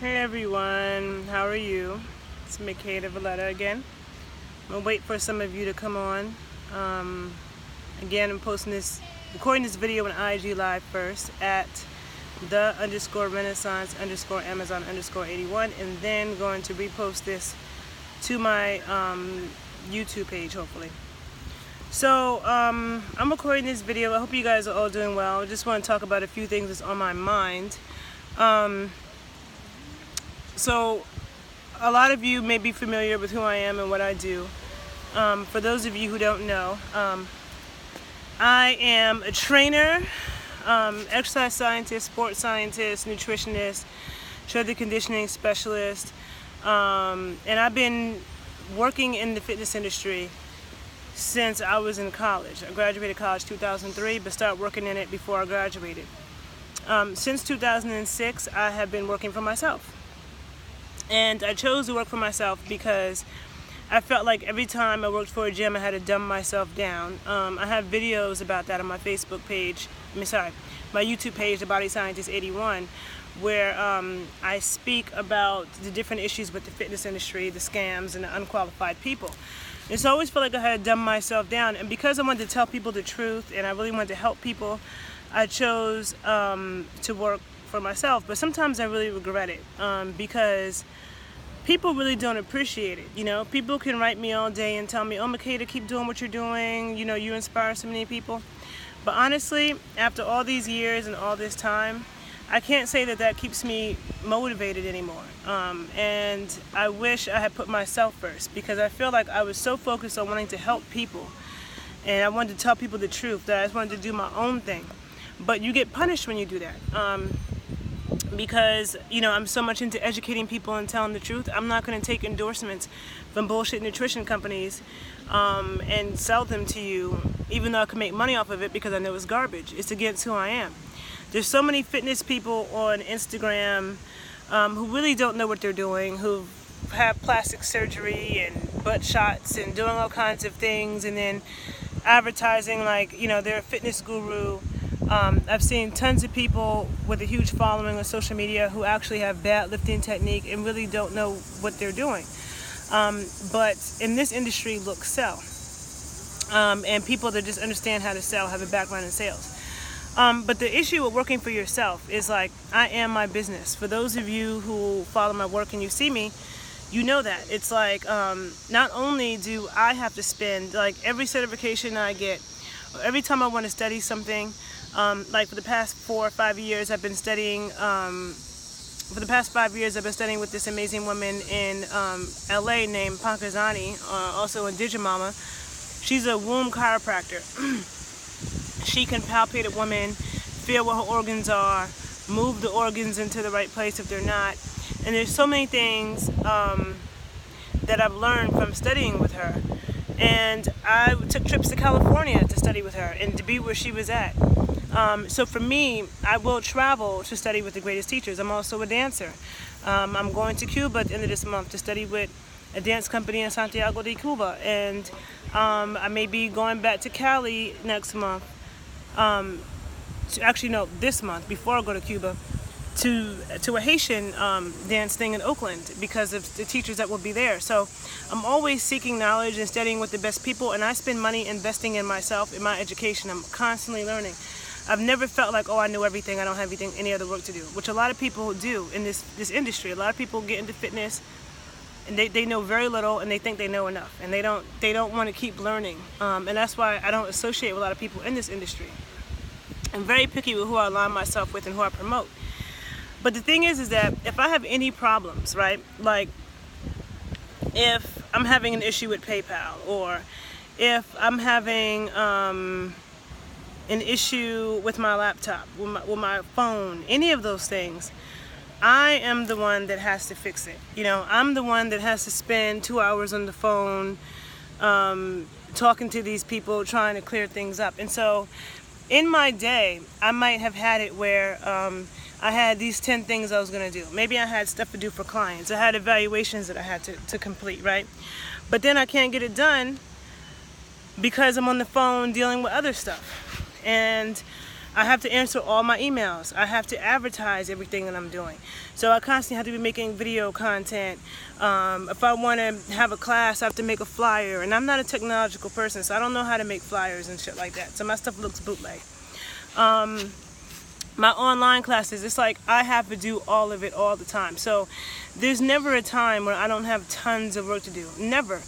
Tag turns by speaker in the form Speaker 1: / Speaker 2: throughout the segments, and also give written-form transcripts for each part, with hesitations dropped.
Speaker 1: Hey everyone, how are you? It's Makeda Valletta again. I'm gonna wait for some of you to come on. Again, I'm recording this video on IG Live first at the_Renaissance_Amazon_81, and then going to repost this to my YouTube page, hopefully. So I'm recording this video. I hope you guys are all doing well. I just want to talk about a few things that's on my mind. So a lot of you may be familiar with who I am and what I do. For those of you who don't know, I am a trainer, exercise scientist, sports scientist, nutritionist, strength and conditioning specialist, and I've been working in the fitness industry since I was in college. I graduated college 2003, but started working in it before I graduated. Since 2006, I have been working for myself. And I chose to work for myself because I felt like every time I worked for a gym, I had to dumb myself down. I have videos about that on my Facebook page, my YouTube page, The Body Scientist 81, where I speak about the different issues with the fitness industry, the scams, and the unqualified people. And so I always felt like I had to dumb myself down. And because I wanted to tell people the truth and I really wanted to help people, I chose to work for myself. But sometimes I really regret it because people really don't appreciate it. You know, people can write me all day and tell me, "Oh, Makeda, keep doing what you're doing. You know, you inspire so many people." But honestly, after all these years and all this time, I can't say that keeps me motivated anymore. And I wish I had put myself first, because I feel like I was so focused on wanting to help people and I wanted to tell people the truth that I just wanted to do my own thing. But you get punished when you do that. Because, you know, I'm so much into educating people and telling the truth. I'm not going to take endorsements from bullshit nutrition companies and sell them to you, even though I can make money off of it, because I know it's garbage. It's against who I am. There's so many fitness people on Instagram who really don't know what they're doing, who've had plastic surgery and butt shots and doing all kinds of things, and then advertising like, you know, they're a fitness guru. I've seen tons of people with a huge following on social media who actually have bad lifting technique and really don't know what they're doing. But in this industry, look, sell. And people that just understand how to sell have a background in sales. But the issue with working for yourself is, like, I am my business. For those of you who follow my work and you see me, you know that. It's like, not only do I have to spend, like, every certification I get, or every time I want to study something, like for the past 4 or 5 years, I've been studying, with this amazing woman in LA named Pankazani, also in Digimama. She's a womb chiropractor. She can palpate a woman, feel what her organs are, move the organs into the right place if they're not. And there's so many things that I've learned from studying with her. And I took trips to California to study with her and to be where she was at. So for me, I will travel to study with the greatest teachers. I'm also a dancer. I'm going to Cuba at the end of this month to study with a dance company in Santiago de Cuba. And I may be going back to Cali next month. This month, before I go to Cuba, to a Haitian dance thing in Oakland, because of the teachers that will be there. So I'm always seeking knowledge and studying with the best people, and I spend money investing in myself, in my education. I'm constantly learning. I've never felt like, oh, I know everything, I don't have any other work to do, which a lot of people do in this industry. A lot of people get into fitness and they know very little, and they think they know enough, and they don't want to keep learning. And that's why I don't associate with a lot of people in this industry. I'm very picky with who I align myself with and who I promote. But the thing is that if I have any problems, right, like if I'm having an issue with PayPal, or if I'm having an issue with my laptop, with my phone, any of those things, I am the one that has to fix it. You know, I'm the one that has to spend 2 hours on the phone talking to these people, trying to clear things up. And so in my day, I might have had it where I had these 10 things I was going to do. Maybe I had stuff to do for clients. I had evaluations that I had to complete, right? But then I can't get it done because I'm on the phone dealing with other stuff. And I have to answer all my emails. I have to advertise everything that I'm doing. So I constantly have to be making video content. If I want to have a class, I have to make a flyer. And I'm not a technological person, so I don't know how to make flyers and shit like that. So my stuff looks bootleg. My online classes, it's like I have to do all of it all the time. So there's never a time where I don't have tons of work to do. Never.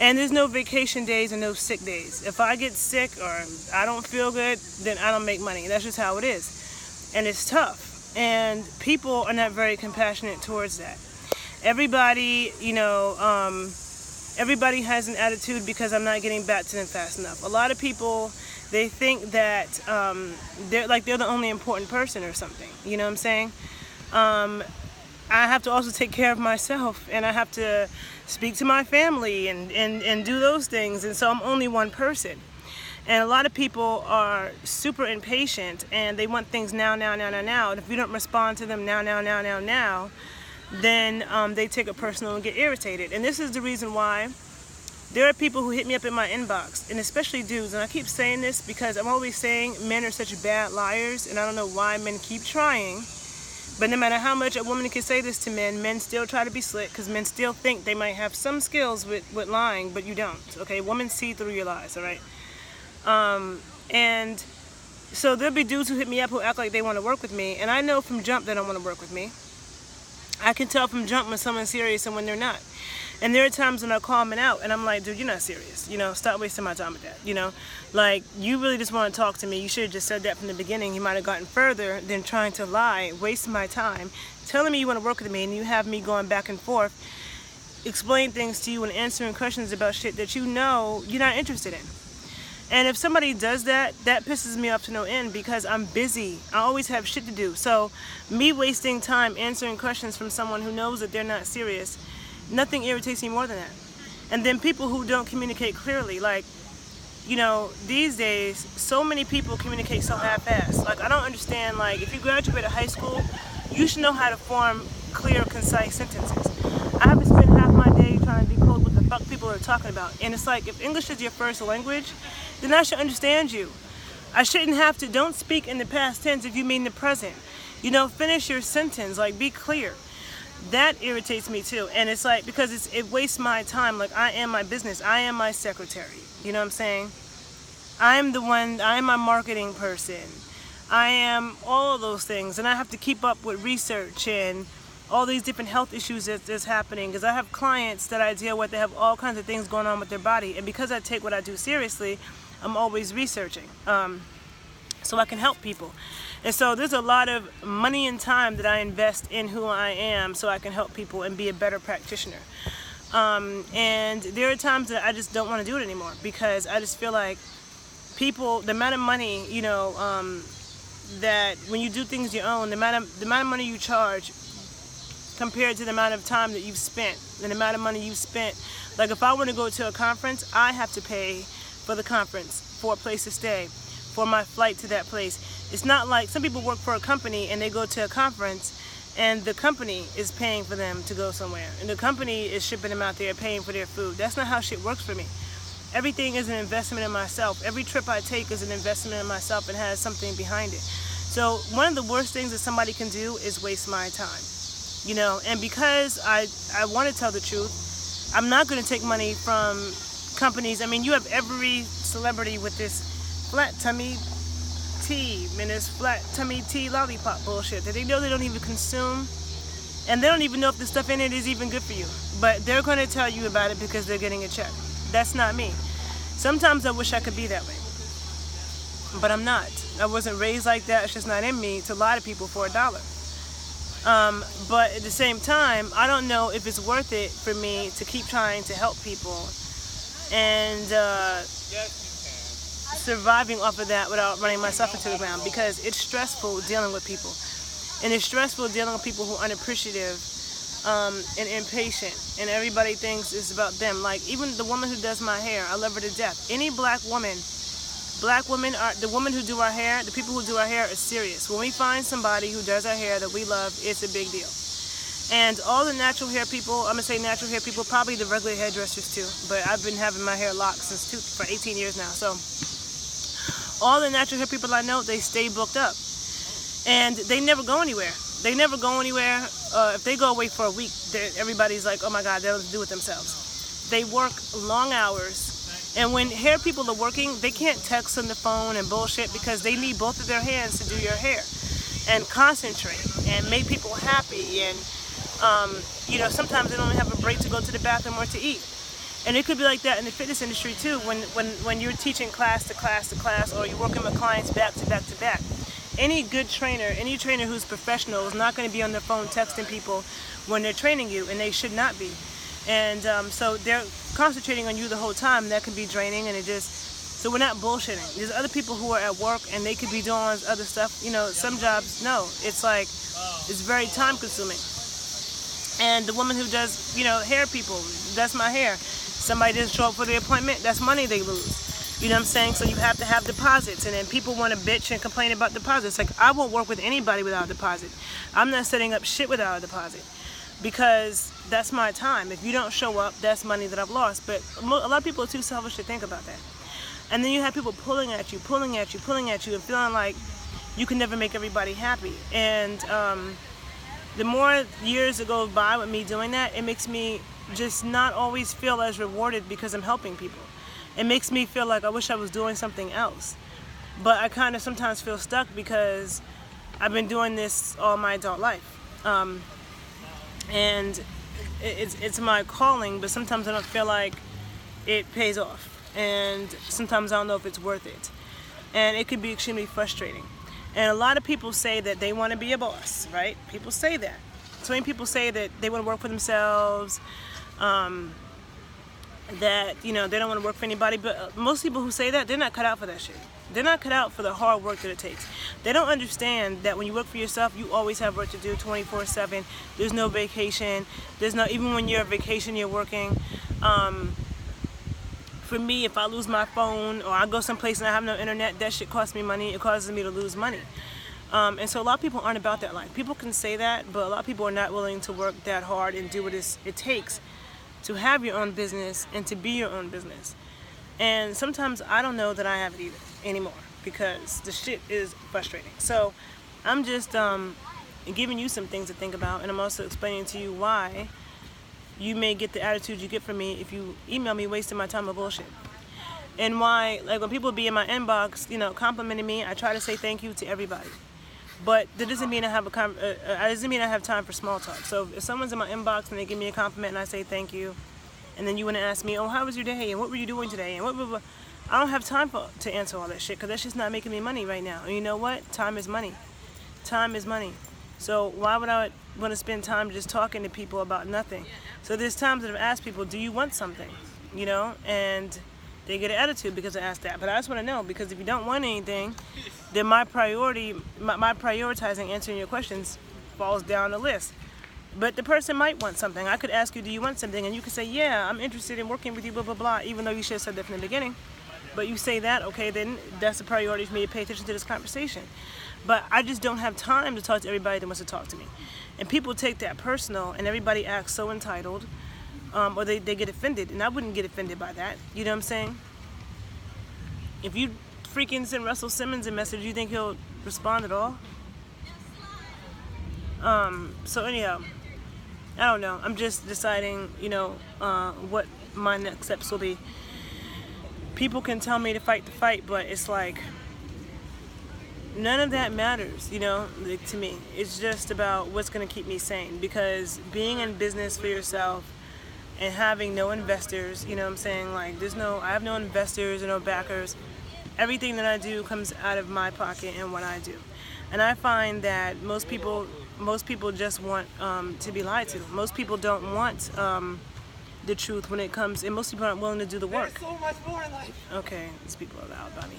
Speaker 1: And there's no vacation days and no sick days. If I get sick or I don't feel good, then I don't make money. That's just how it is. And it's tough. And people are not very compassionate towards that. Everybody, everybody has an attitude because I'm not getting back to them fast enough. A lot of people, they think that they're the only important person or something. You know what I'm saying? I have to also take care of myself, and I have to speak to my family and do those things. And so I'm only one person. And a lot of people are super impatient, and they want things now. And if you don't respond to them now, then they take it personal and get irritated. And this is the reason why there are people who hit me up in my inbox, and especially dudes. And I keep saying this because I'm always saying men are such bad liars, and I don't know why men keep trying. But no matter how much a woman can say this to men, men still try to be slick because men still think they might have some skills with lying, but you don't, okay? Women see through your lies, all right? And so there'll be dudes who hit me up who act like they want to work with me, and I know from jump they don't want to work with me. I can tell from jump when someone's serious and when they're not. And there are times when I call them out, and I'm like, dude, you're not serious. Stop wasting my time with that. Like, you really just want to talk to me. You should have just said that from the beginning. You might have gotten further than trying to lie, wasting my time, telling me you want to work with me, and you have me going back and forth, explaining things to you and answering questions about shit that you know you're not interested in. And if somebody does that, that pisses me off to no end because I'm busy. I always have shit to do. So me wasting time answering questions from someone who knows that they're not serious, nothing irritates me more than that. And then people who don't communicate clearly, like, these days, so many people communicate so half-assed. Like, I don't understand, like, if you graduate high school, you should know how to form clear, concise sentences. I have to spend half my day trying to decode what the fuck people are talking about. And it's like, if English is your first language, then I should understand you. I shouldn't have to, don't speak in the past tense if you mean the present. Finish your sentence, like, be clear. That irritates me too. And it's like, because it wastes my time. Like, I am my business. I am my secretary. You know what I'm saying? I am my marketing person. I am all of those things. And I have to keep up with research and all these different health issues that's happening. Because I have clients that I deal with that have all kinds of things going on with their body. And because I take what I do seriously, I'm always researching. So I can help people. And so there's a lot of money and time that I invest in who I am so I can help people and be a better practitioner. And there are times that I just don't want to do it anymore because I just feel like people, the amount of money, that when you do things your own, the amount of money you charge compared to the amount of time that you've spent and the amount of money you've spent. Like, if I want to go to a conference, I have to pay for the conference, for a place to stay, for my flight to that place. It's not like some people work for a company and they go to a conference and the company is paying for them to go somewhere. And the company is shipping them out there, paying for their food. That's not how shit works for me. Everything is an investment in myself. Every trip I take is an investment in myself and has something behind it. So one of the worst things that somebody can do is waste my time. And because I want to tell the truth, I'm not going to take money from companies. I mean, you have every celebrity with this flat tummy tea and this flat tummy tea lollipop bullshit that they know they don't even consume, and they don't even know if the stuff in it is even good for you, but they're going to tell you about it because they're getting a check. That's not me. Sometimes I wish I could be that way, but I'm not. I wasn't raised like that. It's just not in me to lie to people for $1. But at the same time, I don't know if it's worth it for me to keep trying to help people and surviving off of that without running myself into the ground, because it's stressful dealing with people, and it's stressful dealing with people who are unappreciative and impatient, and everybody thinks it's about them. Like, even the woman who does my hair, I love her to death. Any black women are the women who do our hair, the people who do our hair are serious. When we find somebody who does our hair that we love, it's a big deal. And all the natural hair people, I'm gonna say natural hair people, probably the regular hairdressers too, but I've been having my hair locked for 18 years now. So all the natural hair people I know, they stay booked up. And they never go anywhere. They never go anywhere. If they go away for a week, everybody's like, oh my God, they don't know what to do with themselves. They work long hours. And when hair people are working, they can't text on the phone and bullshit because they need both of their hands to do your hair and concentrate and make people happy. And, sometimes they don't have a break to go to the bathroom or to eat. And it could be like that in the fitness industry too, when you're teaching class to class to class, or you're working with clients back to back to back. Any good trainer, any trainer who's professional is not going to be on their phone texting people when they're training you, and they should not be. And so they're concentrating on you the whole time. That can be draining, and so we're not bullshitting. There's other people who are at work and they could be doing other stuff. Some jobs, no. It's like, it's very time consuming. And the woman who does, hair people, that's my hair. Somebody doesn't show up for the appointment, that's money they lose. You know what I'm saying? So you have to have deposits, and then people want to bitch and complain about deposits. Like, I won't work with anybody without a deposit. I'm not setting up shit without a deposit, because that's my time. If you don't show up, that's money that I've lost. But a lot of people are too selfish to think about that. And then you have people pulling at you, and feeling like you can never make everybody happy. And the more years that go by with me doing that, it makes me just not always feel as rewarded because I'm helping people. It makes me feel like I wish I was doing something else. But I kind of sometimes feel stuck because I've been doing this all my adult life. And it's my calling, but sometimes I don't feel like it pays off. And sometimes I don't know if it's worth it. And it could be extremely frustrating. And a lot of people say that they want to be a boss, right? People say that. So many people say that they want to work for themselves, that, they don't want to work for anybody. But most people who say that, they're not cut out for that shit. They're not cut out for the hard work that it takes. They don't understand that when you work for yourself, you always have work to do 24/7. There's no vacation. Even when you're on vacation, you're working. For me, if I lose my phone or I go someplace and I have no internet, that shit costs me money. It causes me to lose money. And so a lot of people aren't about that life. People can say that, but a lot of people are not willing to work that hard and do what it takes to have your own business and to be your own business. And sometimes I don't know that I have it either anymore, because the shit is frustrating. So I'm just giving you some things to think about, and I'm also explaining to you why you may get the attitude you get from me if you email me wasting my time with bullshit. And why, like, when people be in my inbox, complimenting me, I try to say thank you to everybody. But that doesn't mean I have time for small talk. So if someone's in my inbox and they give me a compliment and I say thank you, and then you want to ask me, oh, how was your day, and what were you doing today, and what, I don't have time to answer all that shit, because that's just not making me money right now. And you know what? Time is money. Time is money. So why would I want to spend time just talking to people about nothing? So there's times that I've asked people, do you want something? And they get an attitude because I asked that. But I just want to know, because if you don't want anything, then my prioritizing answering your questions falls down the list. But the person might want something. I could ask you, do you want something? And you could say, yeah, I'm interested in working with you, blah, blah, blah, even though you should have said that from the beginning. But you say that, okay, then that's a priority for me to pay attention to this conversation. But I just don't have time to talk to everybody that wants to talk to me. And people take that personal, and everybody acts so entitled, or they get offended. And I wouldn't get offended by that. You know what I'm saying? If you freaking send Russell Simmons a message, you think he'll respond at all? So anyhow, I don't know. I'm just deciding, what my next steps will be. People can tell me to fight the fight, but it's like, none of that matters, to me. It's just about what's going to keep me sane, because being in business for yourself and having no investors, you know what I'm saying? Like, I have no investors and no backers. Everything that I do comes out of my pocket and what I do. And I find that most people just want to be lied to. Most people don't want the truth when it comes, and most people aren't willing to do the work.
Speaker 2: There's so much more in life.
Speaker 1: Okay, these people are loud by me.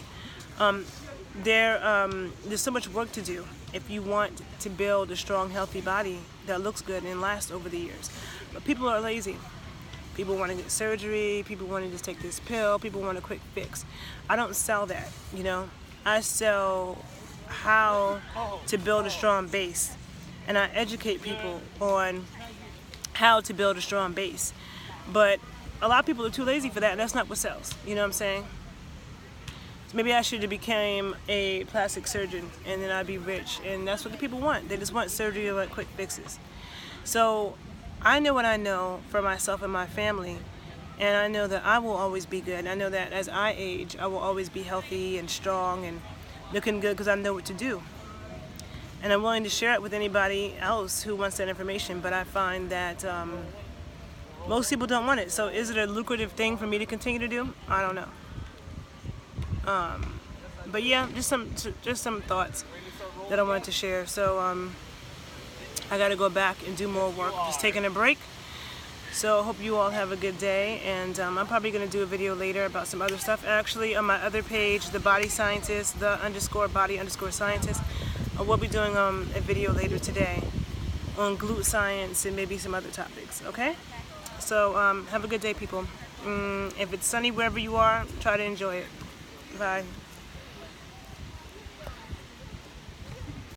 Speaker 1: There's so much work to do if you want to build a strong, healthy body that looks good and lasts over the years. But people are lazy. People want to get surgery. People want to just take this pill. People want a quick fix. I don't sell that, I sell how to build a strong base. And I educate people on how to build a strong base. But a lot of people are too lazy for that, and that's not what sells. You know what I'm saying? Maybe I should have became a plastic surgeon and then I'd be rich. And that's what the people want. They just want surgery and want quick fixes. So I know what I know for myself and my family. And I know that I will always be good. I know that as I age, I will always be healthy and strong and looking good because I know what to do. And I'm willing to share it with anybody else who wants that information. But I find that most people don't want it. So is it a lucrative thing for me to continue to do? I don't know. But yeah, just some thoughts that I wanted to share. So I gotta go back and do more work. Just taking a break. So I hope you all have a good day, and I'm probably gonna do a video later about some other stuff. Actually, on my other page, the Body Scientist, _body_scientist, I will be doing a video later today on glute science and maybe some other topics. Okay? So have a good day, people. If it's sunny wherever you are, try to enjoy it. Bye.